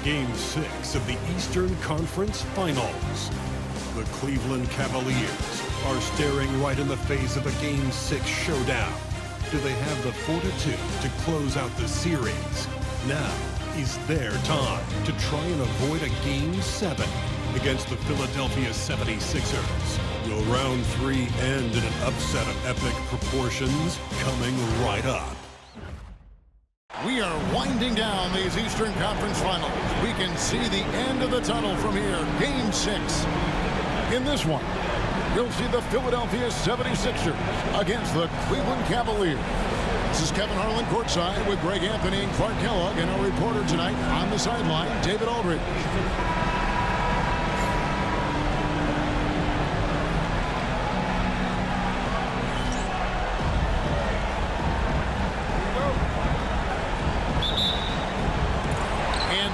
Game 6 of the Eastern Conference Finals. The Cleveland Cavaliers are staring right in the face of a Game 6 showdown. Do they have the fortitude to close out the series? Now is their time to try and avoid a Game 7 against the Philadelphia 76ers. Will round 3 end in an upset of epic proportions? Coming right up. We are winding down these Eastern Conference Finals. We can see the end of the tunnel from here. Game 6. In this one, you'll see the Philadelphia 76ers against the Cleveland Cavaliers. This is Kevin Harlan courtside with Greg Anthony and Clark Kellogg, and our reporter tonight on the sideline, David Aldridge.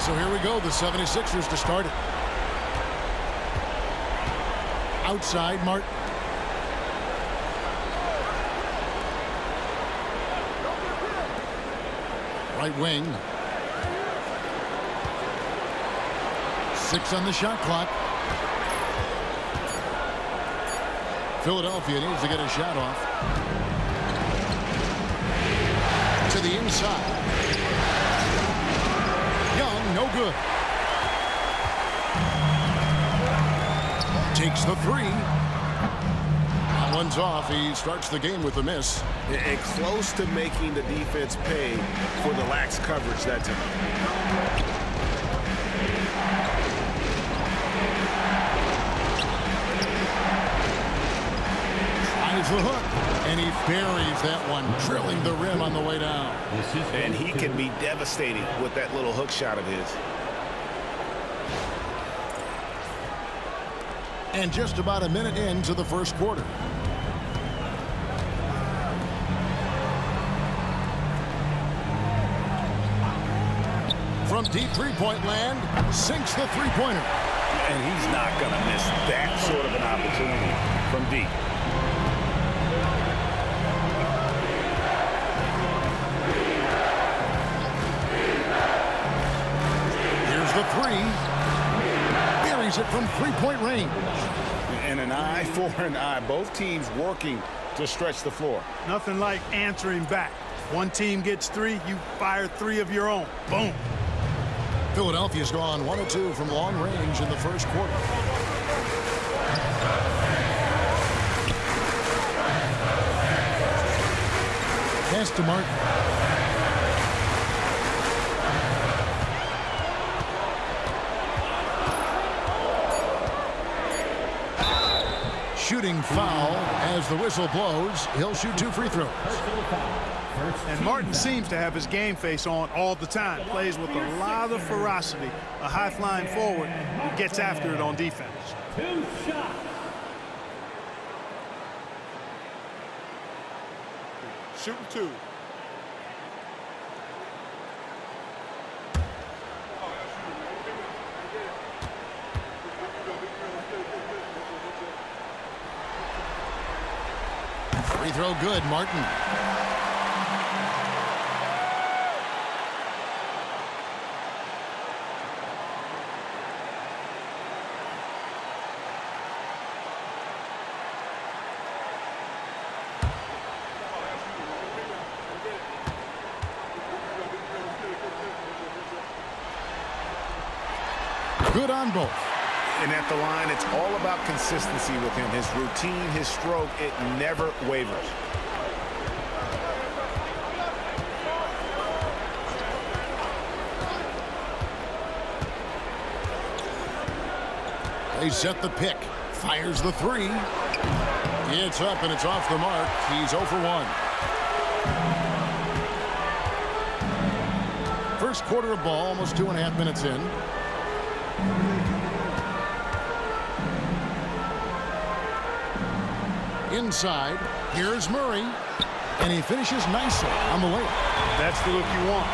So here we go, the 76ers to start it. Outside, Martin. Right wing. 6 on the shot clock. Philadelphia needs to get a shot off. To the inside. No good. Takes the 3. That one's off. He starts the game with a miss. And close to making the defense pay for the lax coverage that time. Tries the hook. And he buries that one, drilling the rim on the way down. And he can be devastating with that little hook shot of his. And just about a minute into the first quarter. From deep three-point land, sinks the three-pointer. And he's not going to miss that sort of an opportunity from deep. The 3. Buries it from three-point range. And an eye for an eye. Both teams working to stretch the floor. Nothing like answering back. One team gets 3, you fire 3 of your own. Boom. Philadelphia's gone 1 of 2 from long range in the first quarter. Pass to Martin. Shooting foul as the whistle blows. He'll shoot 2 free throws. And Martin seems to have his game face on all the time. Plays with a lot of ferocity. A high-flying forward who gets after it on defense. 2 shots. Shooting 2. Free throw good, Martin. Good on both. And at the line, it's all about consistency with him. His routine, his stroke, it never wavers. They set the pick. Fires the 3. It's up and it's off the mark. He's 0 for 1. First quarter of ball, almost 2.5 minutes in. Inside, here's Murray, and he finishes nicely on the layup. That's the look you want.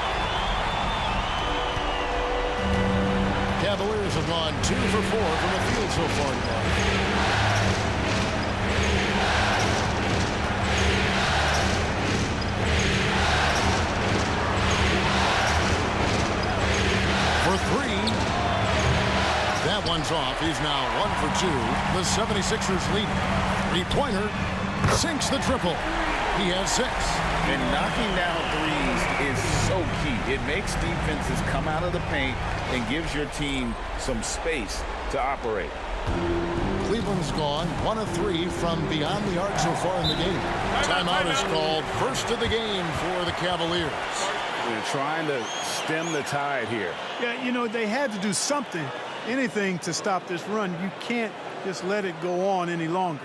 Cavaliers have gone 2 for 4 from the field so far today. For 3. half. He's now 1 for 2. The 76ers lead. Three-pointer sinks the triple. He has 6. And knocking down threes is so key. It makes defenses come out of the paint and gives your team some space to operate. Cleveland's gone 1 of 3 from beyond the arc so far in the game. Timeout is called. First of the game for the Cavaliers. They're trying to stem the tide here. Yeah, you know, they had to do something, anything to stop this run. You can't just let it go on any longer.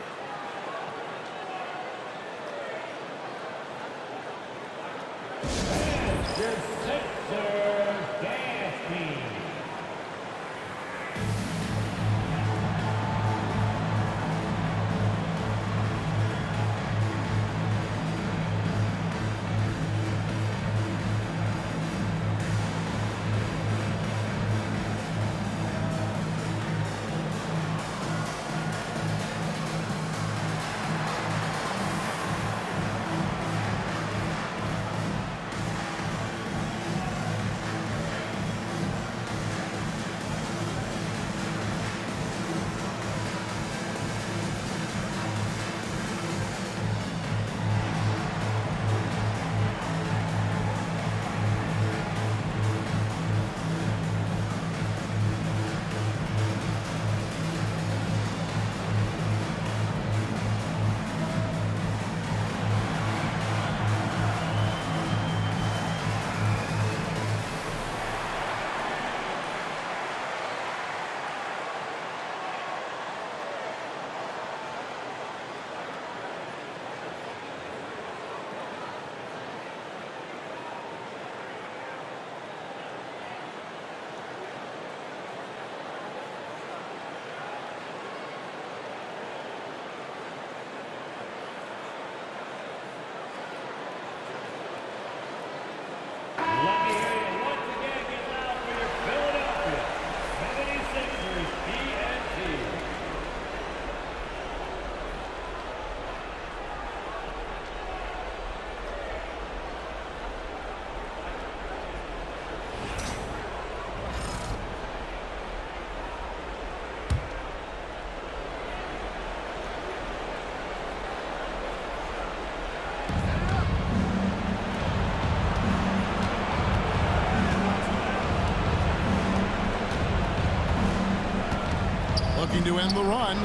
Looking to end the run.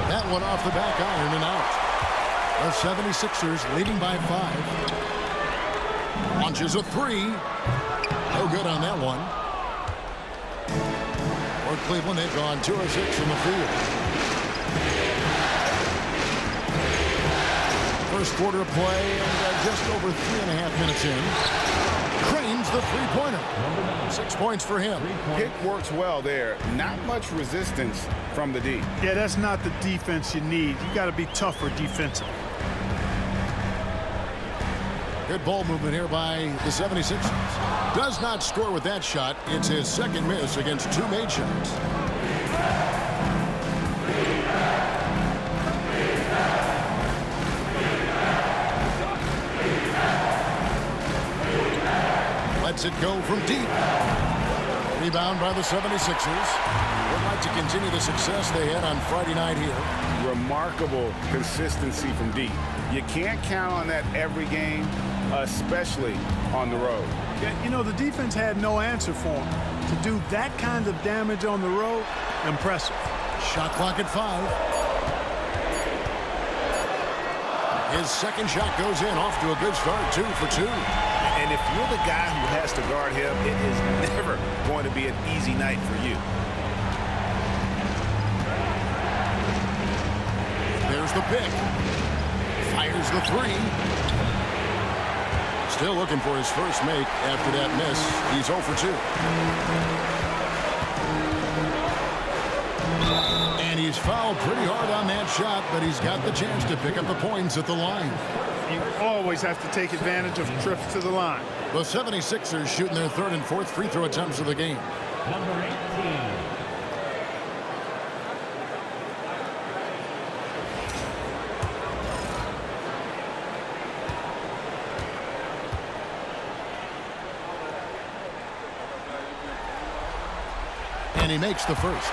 That one off the back iron and out. The 76ers leading by 5. Launches a 3. No good on that one. For Cleveland, they've gone 2 of 6 from the field. First quarter of play and just over 3.5 minutes in. Cranes the three-pointer. 6 points for him. Pick works well there. Not much resistance from the D. Yeah, that's not the defense you need. You got to be tougher defensively. Good ball movement here by the 76ers. Does not score with that shot. It's his second miss against 2 made shots. Lets it go from deep. Rebound by the 76ers. Would like to continue the success they had on Friday night here. Remarkable consistency from deep. You can't count on that every game, especially on the road. Yeah, you know, the defense had no answer for him. To do that kind of damage on the road, impressive. Shot clock at 5. His second shot goes in, off to a good start, 2 for 2. And if you're the guy who has to guard him, it is never going to be an easy night for you. There's the pick. Fires the 3. Still looking for his first make after that miss. He's 0 for 2. And he's fouled pretty hard on that shot, but he's got the chance to pick up the points at the line. You always have to take advantage of trips to the line. The 76ers shooting their 3rd and 4th free throw attempts of the game. Number 18. And he makes the first.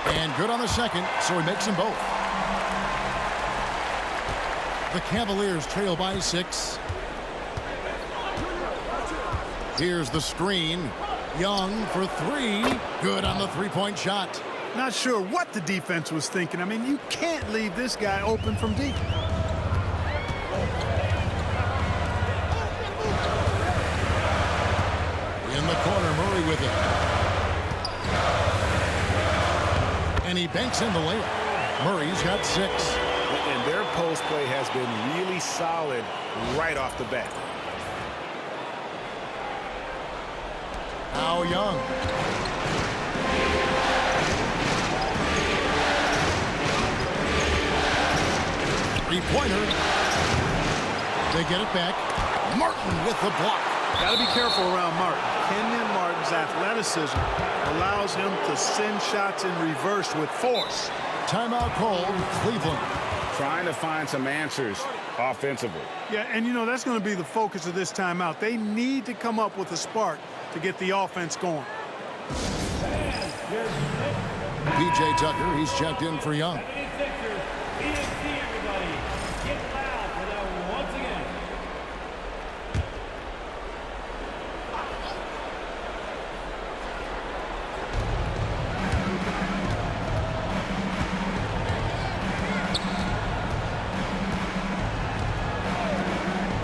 And good on the second, so he makes them both. The Cavaliers trail by 6. Here's the screen. Young for 3. Good on the three-point shot. Not sure what the defense was thinking. I mean, you can't leave this guy open from deep. In the corner, Murray with it. And he banks in the layup. Murray's got 6. And their post play has been really solid right off the bat. Now Young. Three-pointer. They get it back. Martin with the block. Got to be careful around Martin. Kenyon Martin's athleticism allows him to send shots in reverse with force. Timeout called, Cleveland. Trying to find some answers offensively. Yeah, and you know, that's going to be the focus of this timeout. They need to come up with a spark to get the offense going. P.J. Tucker, he's checked in for Young.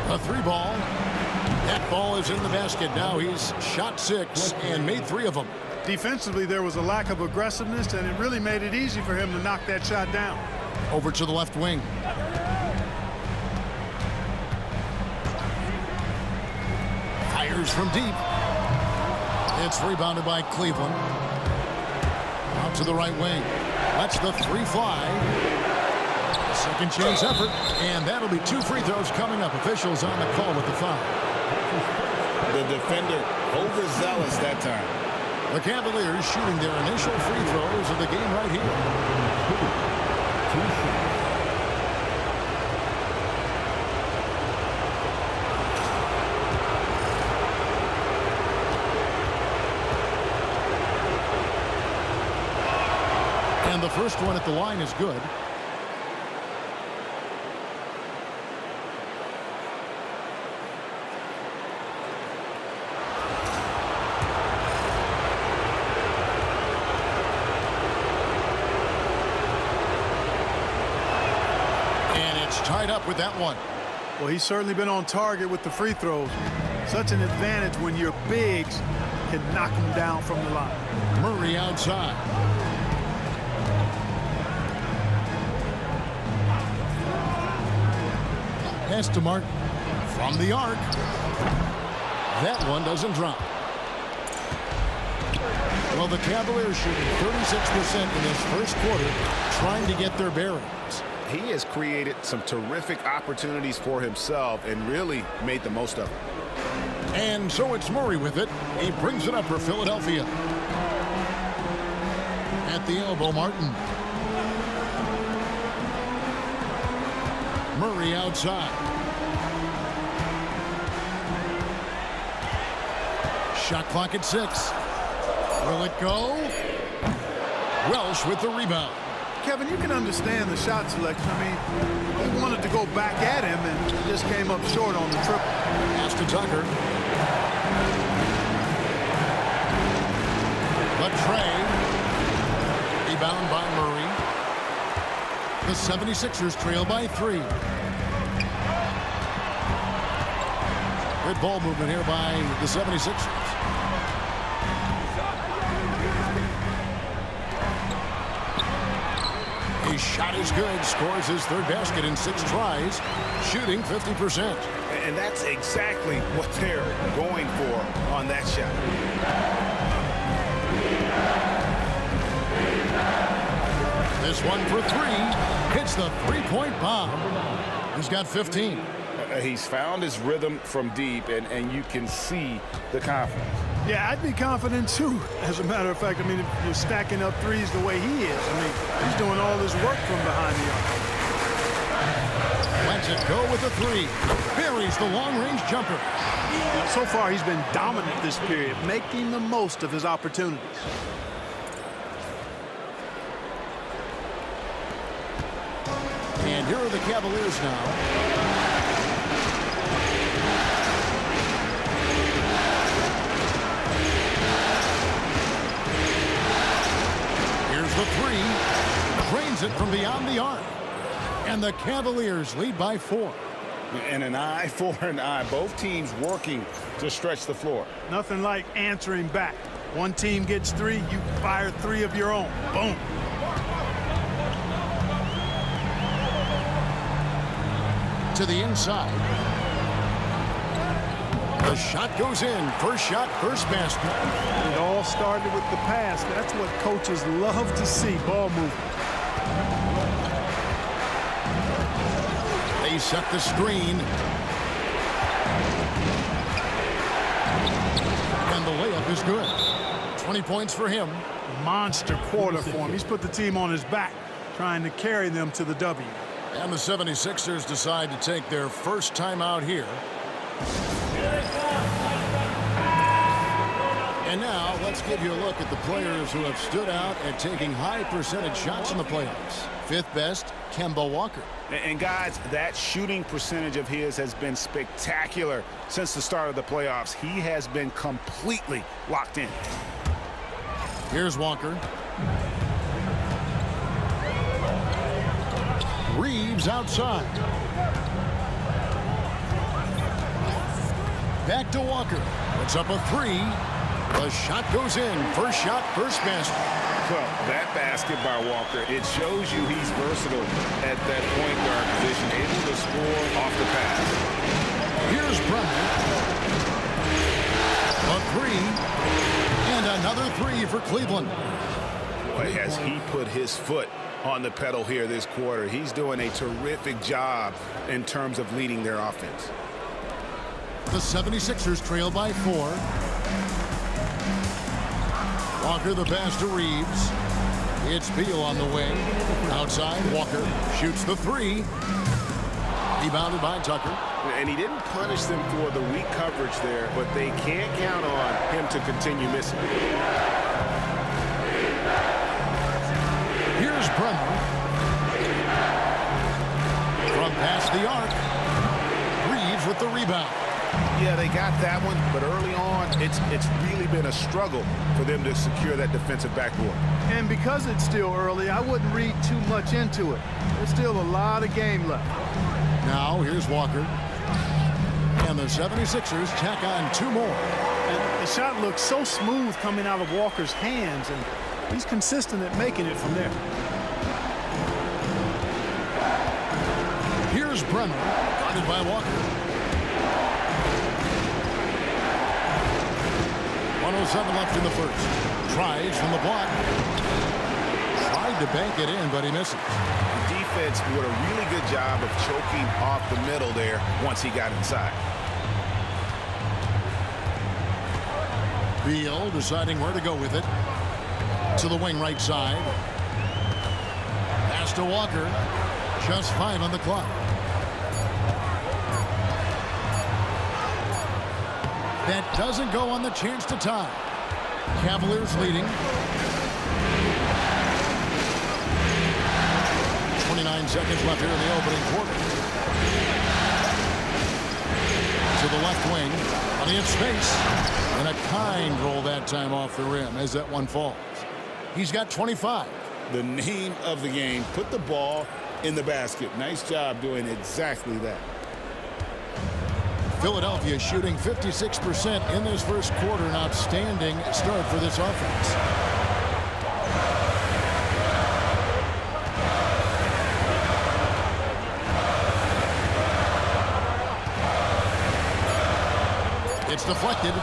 A 3-ball. That ball is in the basket. Now he's shot 6 and made 3 of them. Defensively, there was a lack of aggressiveness, and it really made it easy for him to knock that shot down. Over to the left wing. Fires from deep. It's rebounded by Cleveland. Out to the right wing. That's the 3 fly. Second chance effort, and that'll be 2 free throws coming up. Officials on the call with the foul. The defender overzealous that time. The Cavaliers shooting their initial free throws of the game right here. And the first one at the line is good. Tied up with that one. Well, he's certainly been on target with the free throws. Such an advantage when your bigs can knock him down from the line. Murray outside. Pass to Martin from the arc. That one doesn't drop. Well, the Cavaliers shooting 36% in this first quarter, trying to get their bearings. He has created some terrific opportunities for himself and really made the most of it. And so it's Murray with it. He brings it up for Philadelphia. At the elbow, Martin. Murray outside. Shot clock at 6. Will it go? Welsh with the rebound. Kevin, you can understand the shot selection. I mean, he wanted to go back at him and just came up short on the triple. Pass to Tucker. Latrey. Rebound by Murray. The 76ers trail by 3. Good ball movement here by the 76ers. His shot is good. Scores his 3rd basket in 6 tries. Shooting 50%. And that's exactly what they're going for on that shot. This one for 3. Hits the 3-point bomb. He's got 15. He's found his rhythm from deep, and you can see the confidence. Yeah, I'd be confident too. As a matter of fact, I mean, if you're stacking up threes the way he is, I mean, he's doing all this work from behind the arc. Lets it go with the 3. Buries the long-range jumper. Now, so far, he's been dominant this period, making the most of his opportunities. And here are the Cavaliers now. Here's the three. Drains it from beyond the arc. And the Cavaliers lead by 4. And an eye for an eye. Both teams working to stretch the floor. Nothing like answering back. One team gets 3, you fire 3 of your own. Boom. To the inside. The shot goes in. First shot, first basket. It all started with the pass. That's what coaches love to see, ball movement. They set the screen. And the layup is good. 20 points for him. Monster quarter for him. He's put the team on his back, trying to carry them to the W. And the 76ers decide to take their first time out here. And now let's give you a look at the players who have stood out at taking high percentage shots in the playoffs. 5th best, Kemba Walker. And guys, that shooting percentage of his has been spectacular since the start of the playoffs. He has been completely locked in. Here's Walker. Reeves outside. Back to Walker. It's up a 3. The shot goes in. First shot, first basket. Well, that basket by Walker, it shows you he's versatile at that point guard position, able to score off the pass. Here's Brunner. A 3. And another 3 for Cleveland. Boy, has he put his foot on the pedal here this quarter. He's doing a terrific job in terms of leading their offense. The 76ers trail by 4. Walker the pass to Reeves. It's Beal on the wing. Outside, Walker shoots the 3. Rebounded by Tucker. And he didn't punish them for the weak coverage there, but they can't count on him to continue missing. Here's Brunner. From past the arc. Reeves with the rebound. Yeah, they got that one, but early on, it's really been a struggle for them to secure that defensive backboard. And because it's still early, I wouldn't read too much into it. There's still a lot of game left. Now, here's Walker. And the 76ers tack on 2 more. And the shot looks so smooth coming out of Walker's hands, and he's consistent at making it from there. Here's Brenner, guarded by Walker. 1:07 left in the first. Tries from the block. Tried to bank it in, but he misses. The defense did a really good job of choking off the middle there once he got inside. Beal deciding where to go with it. To the wing right side. Pass to Walker. Just 5 on the clock. That doesn't go on the chance to tie. Cavaliers leading. 29 seconds left here in the opening quarter. To the left wing. Plenty of space. And a kind roll that time off the rim as that one falls. He's got 25. The name of the game, put the ball in the basket. Nice job doing exactly that. Philadelphia shooting 56% in this first quarter. An outstanding start for this offense. It's deflected.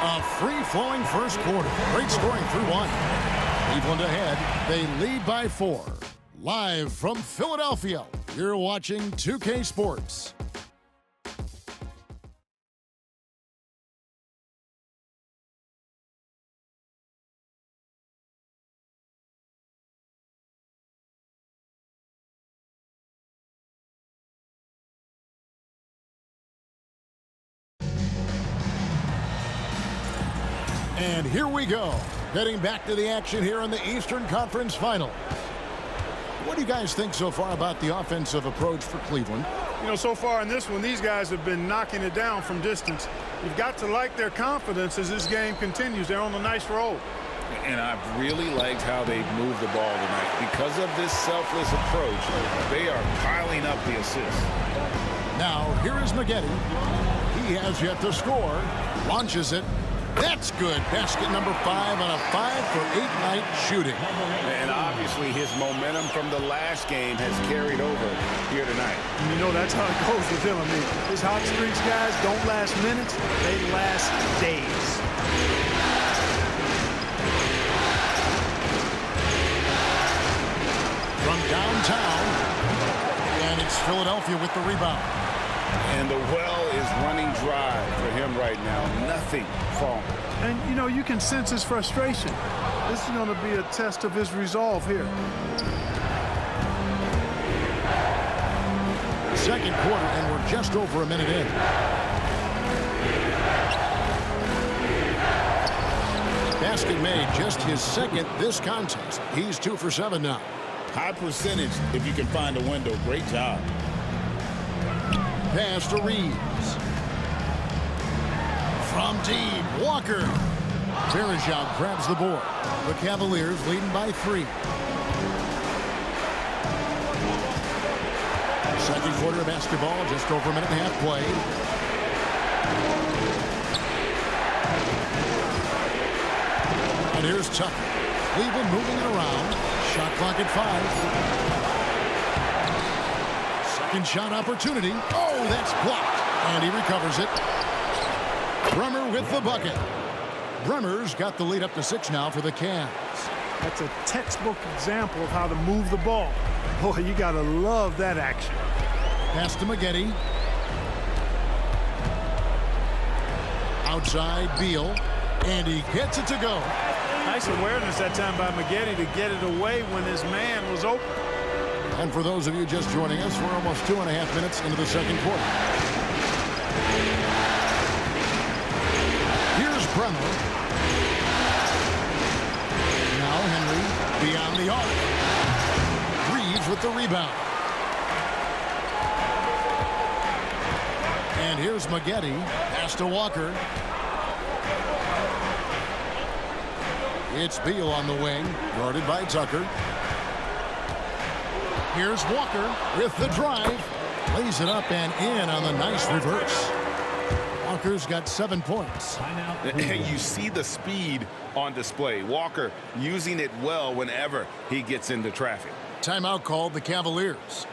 A free-flowing first quarter. Great scoring through one. Cleveland ahead. They lead by 4. Live from Philadelphia, you're watching 2K Sports. And here we go. Heading back to the action here in the Eastern Conference Finals. What do you guys think so far about the offensive approach for Cleveland? You know, so far in this one, these guys have been knocking it down from distance. You've got to like their confidence as this game continues. They're on a nice roll. And I've really liked how they've moved the ball tonight. Because of this selfless approach, they are piling up the assists. Now, here is McGetty. He has yet to score. Launches it. That's good. Basket number 5 on a 5-for-8 night shooting. And obviously his momentum from the last game has carried over here tonight. You know, that's how it goes with him. I mean, his hot streaks, guys, don't last minutes. They last days. From downtown. And it's Philadelphia with the rebound. And the well is running dry for him right now. Nothing falling. And, you know, you can sense his frustration. This is going to be a test of his resolve here. Second quarter, and we're just over a minute in. Basket made, just his second this contest. He's 2 for 7 now. High percentage if you can find a window. Great job. Pass to Reeves. From deep, Walker. Verejao grabs the board. The Cavaliers leading by 3. Second quarter of basketball, just over a minute and a half played. And here's Tucker. Cleveland moving it around. Shot clock at 5. Second shot opportunity. Oh, that's blocked. And he recovers it. Bremer with the bucket. Bremer's got the lead up to 6 now for the Cavs. That's a textbook example of how to move the ball. Boy, you got to love that action. Pass to McGetty. Outside Beal. And he gets it to go. Nice awareness that time by McGetty to get it away when his man was open. And for those of you just joining us, we're almost 2.5 minutes into the second quarter. Here's Bremer. Now Henry beyond the arc. Reeves with the rebound. And here's McGetty. Pass to Walker. It's Beal on the wing, guarded by Tucker. Here's Walker with the drive. Lays it up and in on the nice reverse. Walker's got 7 points. And you see the speed on display. Walker using it well whenever he gets into traffic. Timeout called the Cavaliers.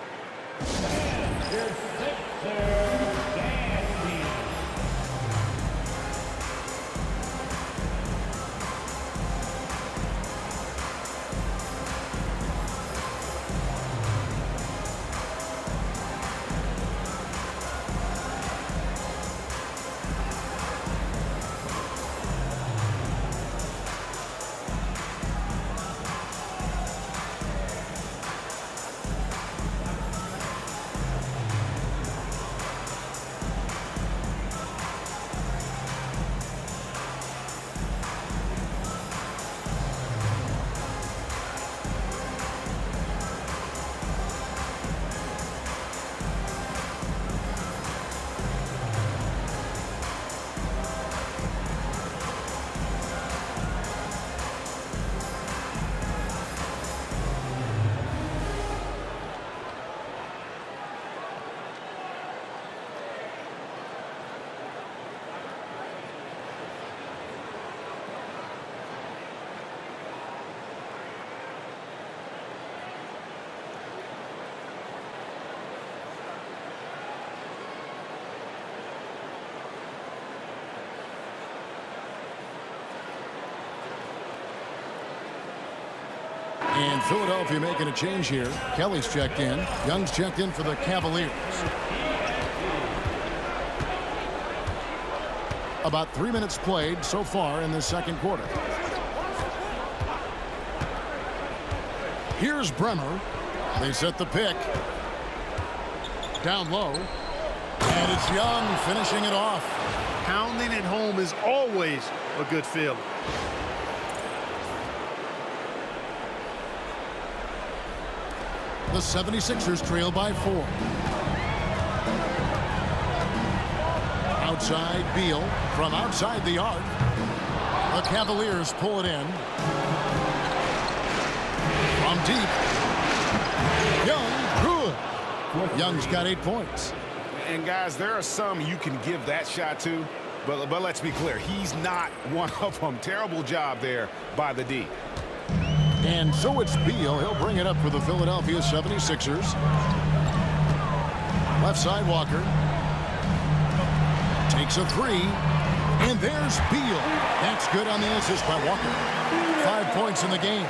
And Philadelphia making a change here. Kelly's checked in. Young's checked in for the Cavaliers. About 3 minutes played so far in the second quarter. Here's Bremer. They set the pick. Down low. And it's Young finishing it off. Pounding it home is always a good feeling. the 76ers trail by 4. Outside Beal from outside the arc. The Cavaliers pull it in. From deep. Young, good. Young's got 8 points. And guys, there are some you can give that shot to, but let's be clear, he's not one of them. Terrible job there by the D. And so it's Beal. He'll bring it up for the Philadelphia 76ers. Left side Walker. Takes a 3. And there's Beal. That's good on the assist by Walker. 5 points in the game.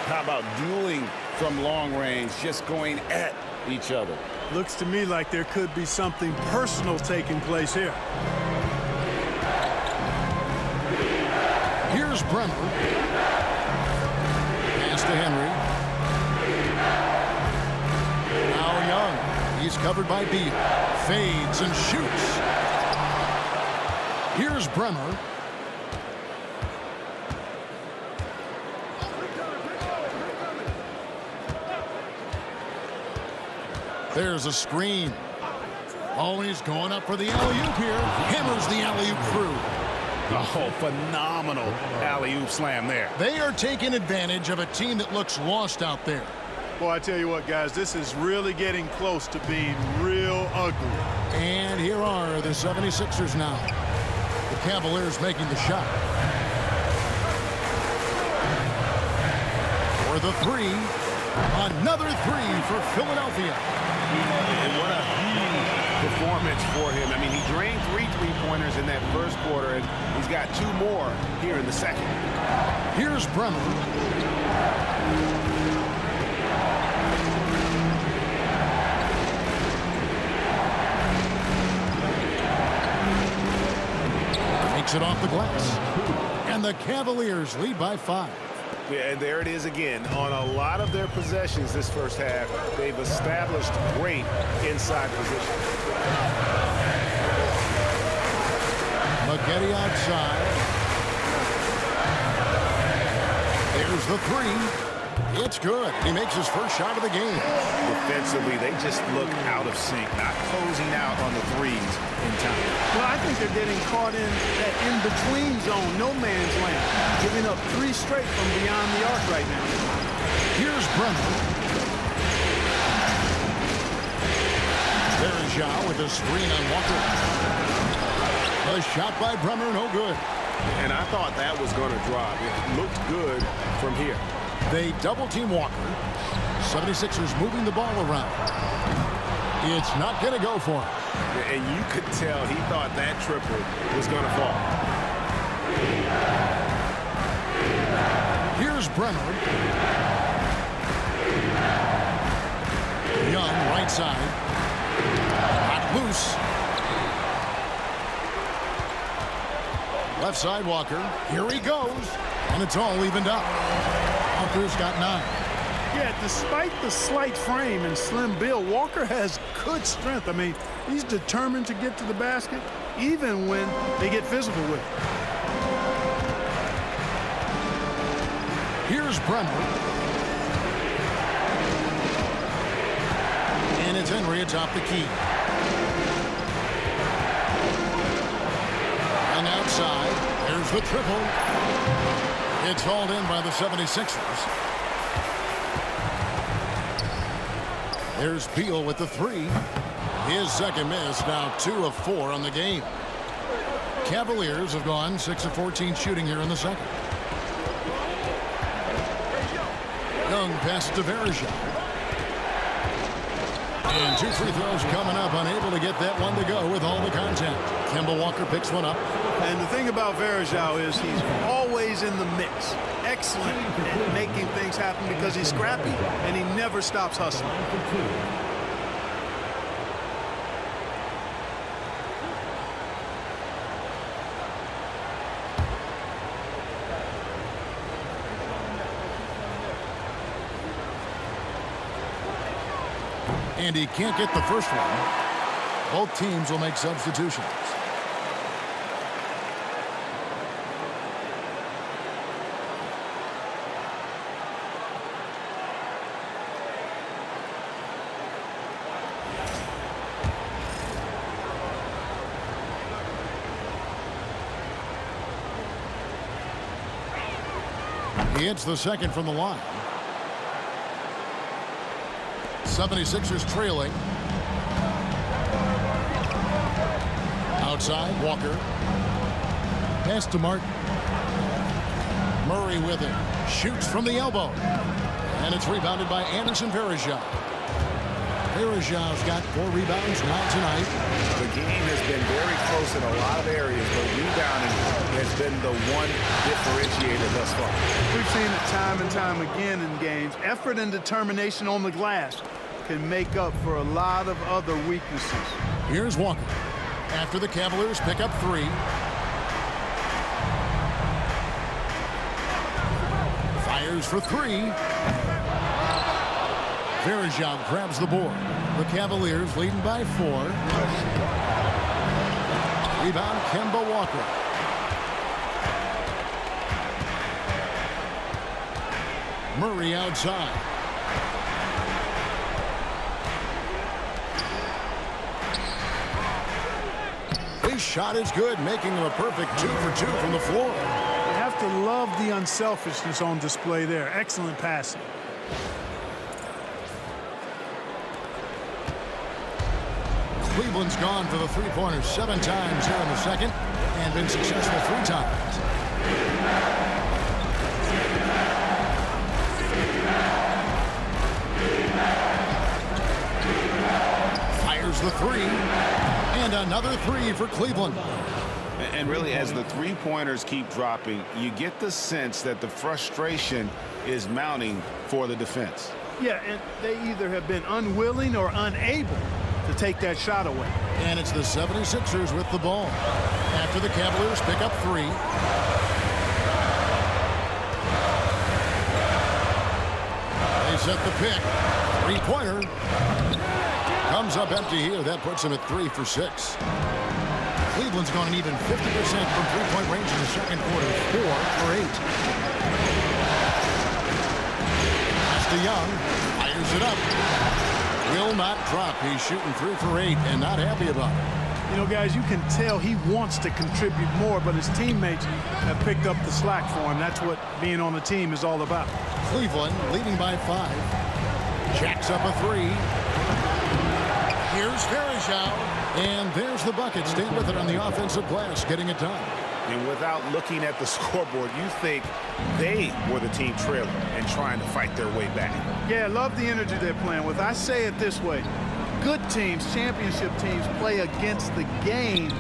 How about dueling from long range, just going at each other? Looks to me like there could be something personal taking place here. Here's Bremer. Pass to Henry. Now Young. He's covered by Beal. Fades and shoots. Here's Bremer. There's a screen. Always going up for the alley-oop here. Hammers the alley-oop through. Oh, phenomenal alley-oop slam there. They are taking advantage of a team that looks lost out there. Boy, I tell you what, guys, this is really getting close to being real ugly. And here are the 76ers now. The Cavaliers making the shot. For the 3. Another 3 for Philadelphia. And what a huge performance for him. I mean, he drained 3 3-pointers in that first quarter, and he's got 2 more here in the second. Here's Bremer. Takes it off the glass. And the Cavaliers lead by 5. Yeah, and there it is again. On a lot of their possessions this first half, they've established great inside position. McGetty outside. There's the 3. It's good. He makes his first shot of the game. Defensively, they just look out of sync, not closing out on the threes in time. Well, I think they're getting caught in that in-between zone, no man's land, giving up 3 straight from beyond the arc right now. Here's Bremer. There's Zhao with a screen on Walker. A shot by Bremer, no good. And I thought that was going to drop. It looked good from here. They double-team Walker. 76ers moving the ball around. It's not going to go for him. And you could tell he thought that triple was going to fall. Here's Bremer. Young, right side. Hot loose. Left side Walker. Here he goes. And it's all evened up. Walker's got 9. Yeah, despite the slight frame and slim build, Walker has good strength. I mean, he's determined to get to the basket, even when they get physical with it. Here's Bremer. And it's Henry atop the key. And outside, there's the triple. It's hauled in by the 76ers. There's Beal with the 3. His second miss, now 2 of 4 on the game. Cavaliers have gone 6 of 14 shooting here in the second. Young passes to Verija. And 2 free throws coming up, unable to get that one to go with all the contact. Kemba Walker picks one up. And the thing about Verija is he's always in the mix. Excellent at making things happen because he's scrappy and he never stops hustling. And he can't get the first one. Both teams will make substitutions. He hits the second from the line. 76ers trailing. Outside, Walker. Pass to Martin. Murray with it. Shoots from the elbow. And it's rebounded by Anderson Varejao. Varejão's got 4 rebounds now tonight. The game has been very close in a lot of areas, but rebounding has been the one differentiator thus far. We've seen it time and time again in games. Effort and determination on the glass can make up for a lot of other weaknesses. Here's Walker. After the Cavaliers pick up 3. Fires for 3. Varejao grabs the board. The Cavaliers leading by 4. Rebound, Kemba Walker. Murray outside. His shot is good, making him a perfect 2 for 2 from the floor. You have to love the unselfishness on display there. Excellent passing. Cleveland's gone for the three-pointers 7 times here in the second and been successful 3 times. Fires the 3. And another 3 for Cleveland. And really, as the three-pointers keep dropping, you get the sense that the frustration is mounting for the defense. Yeah, and they either have been unwilling or unable to take that shot away. And it's the 76ers with the ball. After the Cavaliers pick up 3. They set the pick. 3-pointer. Comes up empty here. That puts him at 3 for 6. Cleveland's gone an even 50% from three-point range in the second quarter. 4 for 8. Pass to Young. Fires it up. Will not drop. He's shooting 3 for 8 and not happy about it. You know, guys, you can tell he wants to contribute more, but his teammates have picked up the slack for him. That's what being on the team is all about. Cleveland leading by 5. Jacks up a 3. Here's Varejao. And there's the bucket. Staying with it on the offensive glass, getting it done. And without looking at the scoreboard, you think they were the team trailing and trying to fight their way back. Yeah, I love the energy they're playing with. I say it this way. Good teams, championship teams, play against the game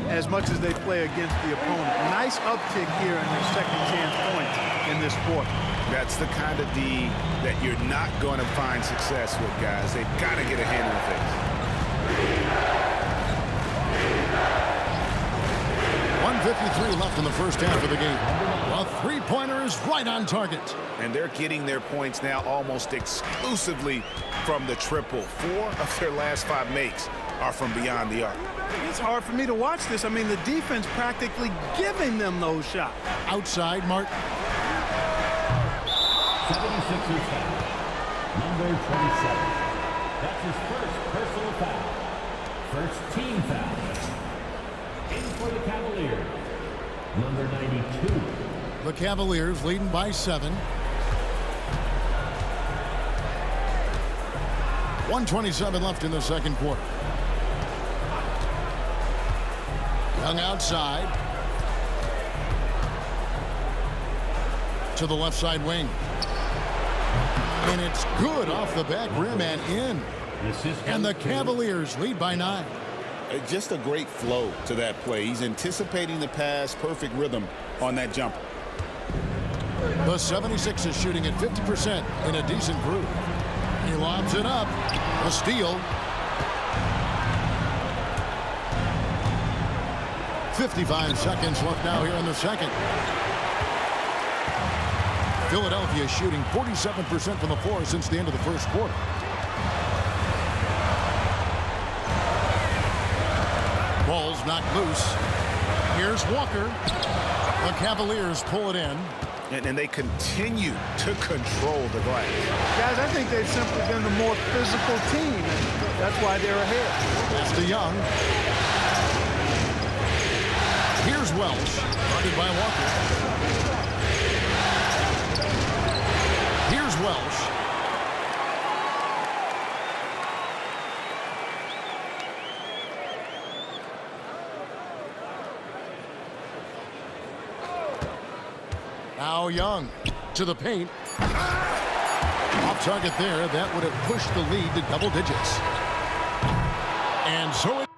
as much as they play against the opponent. Nice uptick here in their second chance points in this quarter. That's the kind of D that you're not going to find success with, guys. They've got to get a hand in the face. 1:53 left in the first half of the game. A three-pointer is right on target. And they're getting their points now almost exclusively from the triple. 4 of their last 5 makes are from beyond the arc. It's hard for me to watch this. I mean, the defense practically giving them those shots. Outside, Martin. 76ers foul. Number 27. That's his first personal foul. First team foul. In for the Cavaliers. Number 92. The Cavaliers leading by 7. 1:27 left in the second quarter. Young outside. To the left side wing. And it's good off the back rim and in. And the Cavaliers lead by 9. Just a great flow to that play. He's anticipating the pass, perfect rhythm on that jumper. The 76 is shooting at 50% in a decent groove. He lobs it up. A steal. 55 seconds left now here in the second. Philadelphia shooting 47% from the floor since the end of the first quarter. Ball's knocked loose. Here's Walker. The Cavaliers pull it in. And they continue to control the glass. Guys, I think they've simply been the more physical team. That's why they're ahead. Pass to Young. Here's Welsh. Guarded by Walker. Welsh. Now Young to the paint. Off target there. That would have pushed the lead to double digits. And so it